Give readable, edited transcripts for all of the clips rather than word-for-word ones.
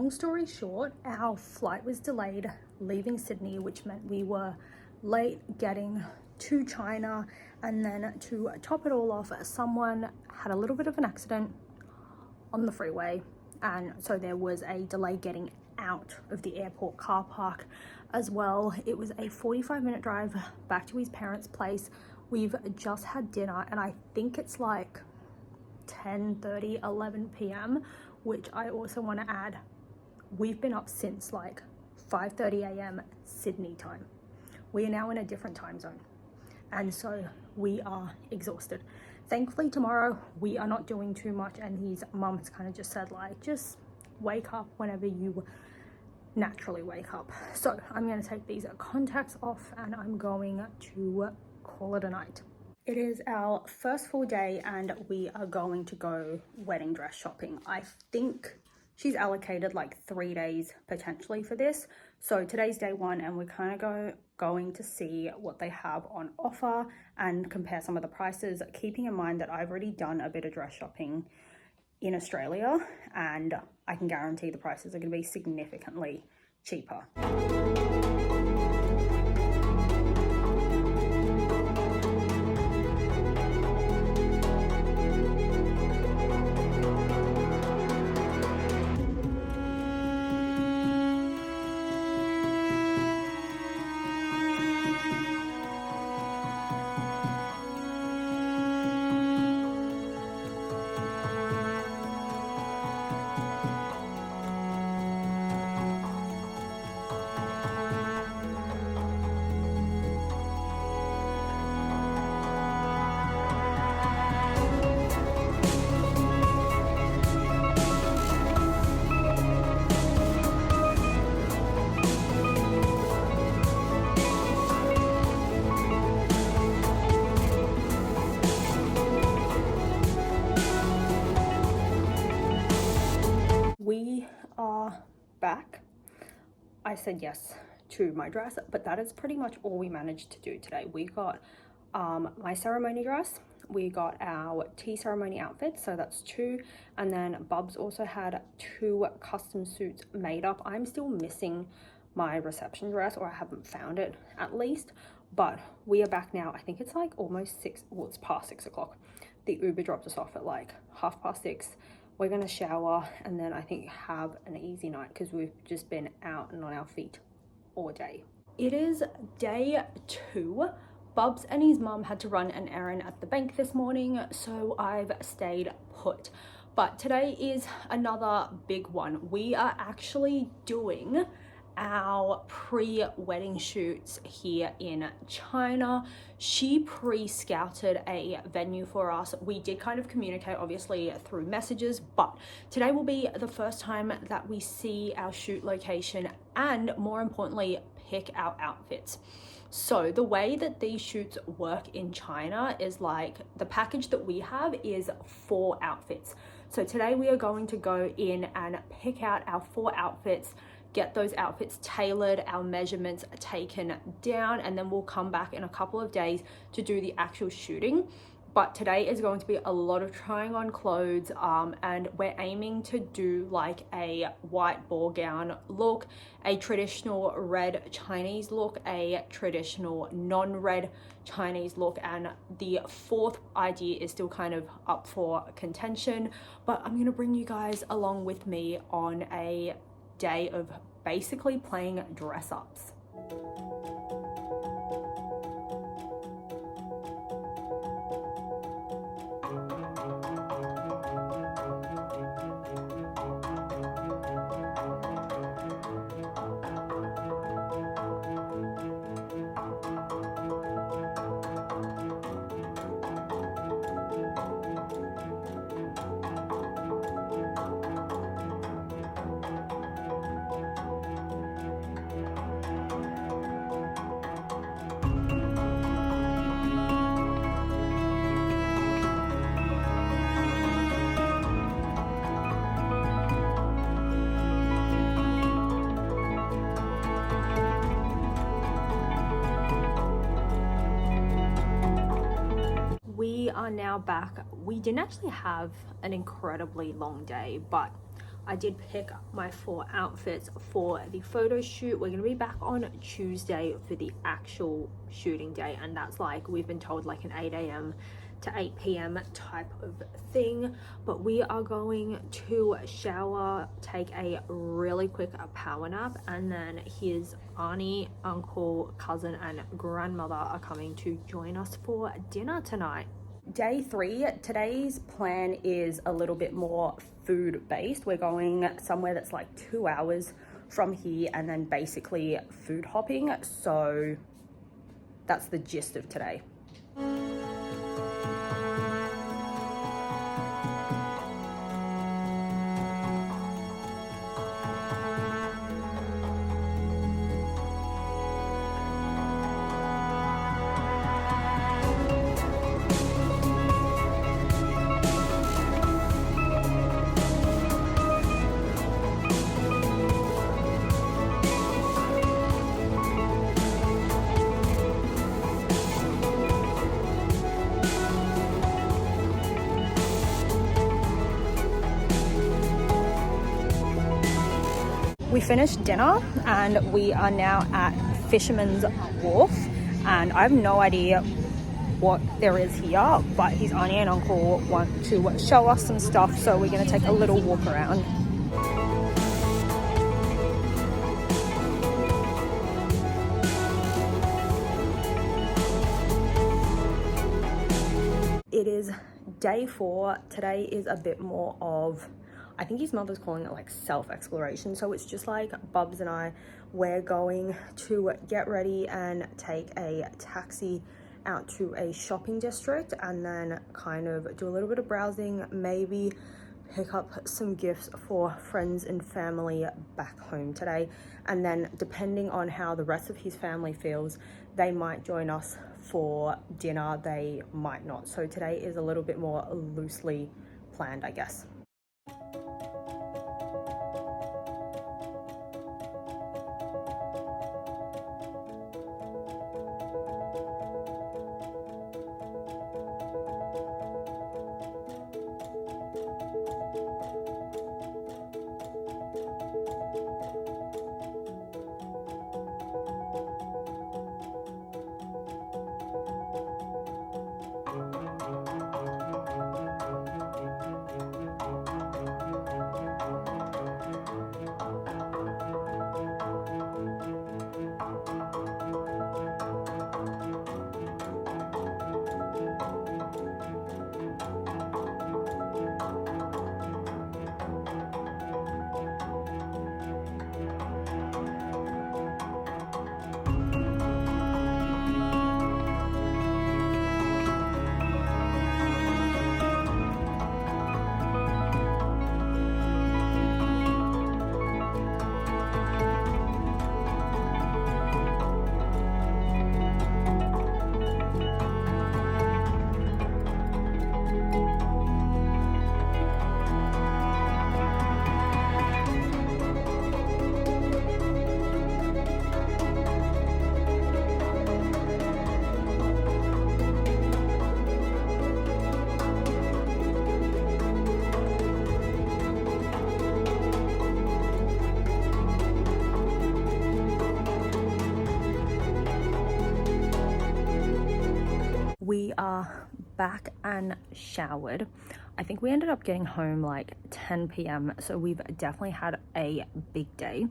long story short, our flight was delayed leaving Sydney, which meant we were late getting to China. And then to top it all off, someone had a little bit of an accident on the freeway, and so there was a delay getting out of the airport car park as well. It was a 45-minute drive back to his parents' place. We've just had dinner and I think it's like 10:30, 11 p.m, which I also want to add, we've been up since like 5:30 a.m. Sydney time. We are now in a different time zone, and so we are exhausted. Thankfully tomorrow we are not doing too much, and his mum has kind of just said like, just wake up whenever you naturally wake up. So I'm going to take these contacts off and I'm going to call it a night. It is our first full day and we are going to go wedding dress shopping. I think she's allocated like 3 days potentially for this. So today's day one and we're kind of going to see what they have on offer and compare some of the prices, keeping in mind that I've already done a bit of dress shopping in Australia and I can guarantee the prices are going to be significantly cheaper. We are back. I said yes to my dress, but that is pretty much all we managed to do today. We got my ceremony dress, we got our tea ceremony outfit, so that's 2, and then Bubs also had 2 custom suits made up. I'm still missing my reception dress, or I haven't found it at least, but we are back now. I think it's like almost 6, well, it's past 6 o'clock. The Uber dropped us off at like 6:30. We're gonna shower and then I think have an easy night because we've just been out and on our feet all day. It is day 2. Bubs and his mum had to run an errand at the bank this morning, so I've stayed put. But today is another big one. We are actually doing our pre-wedding shoots here in China. She pre-scouted a venue for us. We did kind of communicate obviously through messages, but today will be the first time that we see our shoot location and more importantly pick our outfits. So the way that these shoots work in China is like the package that we have is 4 outfits. So today we are going to go in and pick out our 4 outfits, get those outfits tailored, our measurements taken down, and then we'll come back in a couple of days to do the actual shooting. But today is going to be a lot of trying on clothes, and we're aiming to do like a white ball gown look, a traditional red Chinese look, a traditional non-red Chinese look, and the 4th idea is still kind of up for contention, but I'm gonna bring you guys along with me on a day of basically playing dress ups. We are now back. We didn't actually have an incredibly long day, but I did pick my 4 outfits for the photo shoot. We're gonna be back on Tuesday for the actual shooting day, and that's like, we've been told, like an 8 a.m. to 8 p.m. type of thing. But we are going to shower, take a really quick power nap, and then his auntie, uncle, cousin, and grandmother are coming to join us for dinner tonight. Day 3, today's plan is a little bit more food based. We're going somewhere that's like 2 hours from here, and then basically food hopping. So that's the gist of today. We finished dinner and we are now at Fisherman's Wharf, and I have no idea what there is here, but his auntie and uncle want to show us some stuff, so we're going to take a little walk around. It is day 4. Today is a bit more of, I think his mother's calling it like self-exploration. So it's just like Bubs and I, we're going to get ready and take a taxi out to a shopping district, and then kind of do a little bit of browsing, maybe pick up some gifts for friends and family back home today. And then depending on how the rest of his family feels, they might join us for dinner, they might not. So today is a little bit more loosely planned, I guess. We are back and showered. I think we ended up getting home like 10 p.m. so we've definitely had a big day.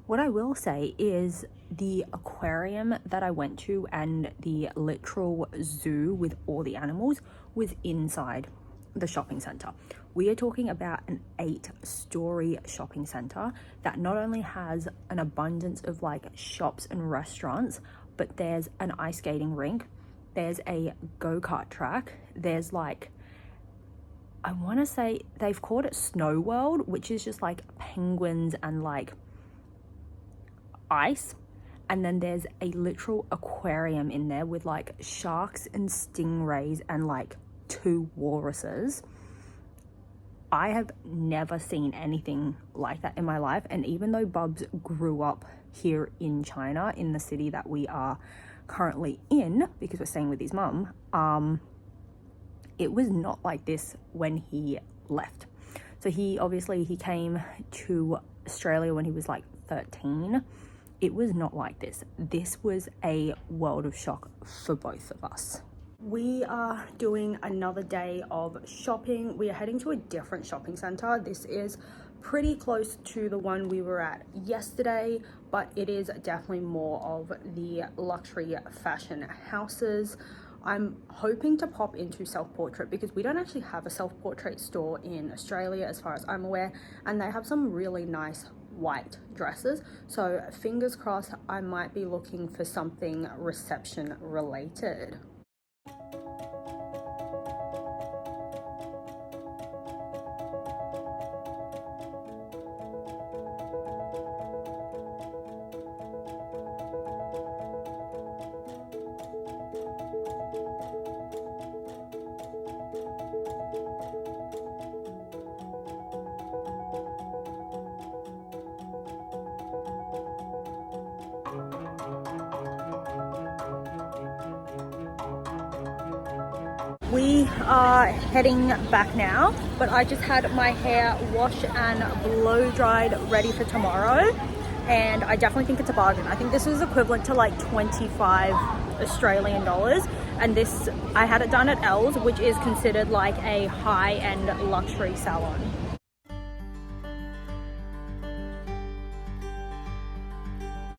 What I will say is the aquarium that I went to and the literal zoo with all the animals was inside the shopping center. We are talking about an 8-story shopping center that not only has an abundance of like shops and restaurants, but there's an ice skating rink, there's a go-kart track, there's like, I want to say they've called it Snow World, which is just like penguins and like ice. And then there's a literal aquarium in there with like sharks and stingrays and like 2 walruses. I have never seen anything like that in my life. And even though Bubs grew up here in China, in the city that we are currently in, because we're staying with his mum, it was not like this when he left. So he came to Australia when he was like 13. It was not like this. This was a world of shock for both of us. We are doing another day of shopping. We are heading to a different shopping center. This is pretty close to the one we were at yesterday, but it is definitely more of the luxury fashion houses. I'm hoping to pop into self-portrait because we don't actually have a self-portrait store in Australia as far as I'm aware, and they have some really nice white dresses. So fingers crossed, I might be looking for something reception related. We are heading back now, but I just had my hair washed and blow dried ready for tomorrow, and I definitely think it's a bargain. I think this is equivalent to like 25 Australian dollars, and this, I had it done at L's, which is considered like a high-end luxury salon.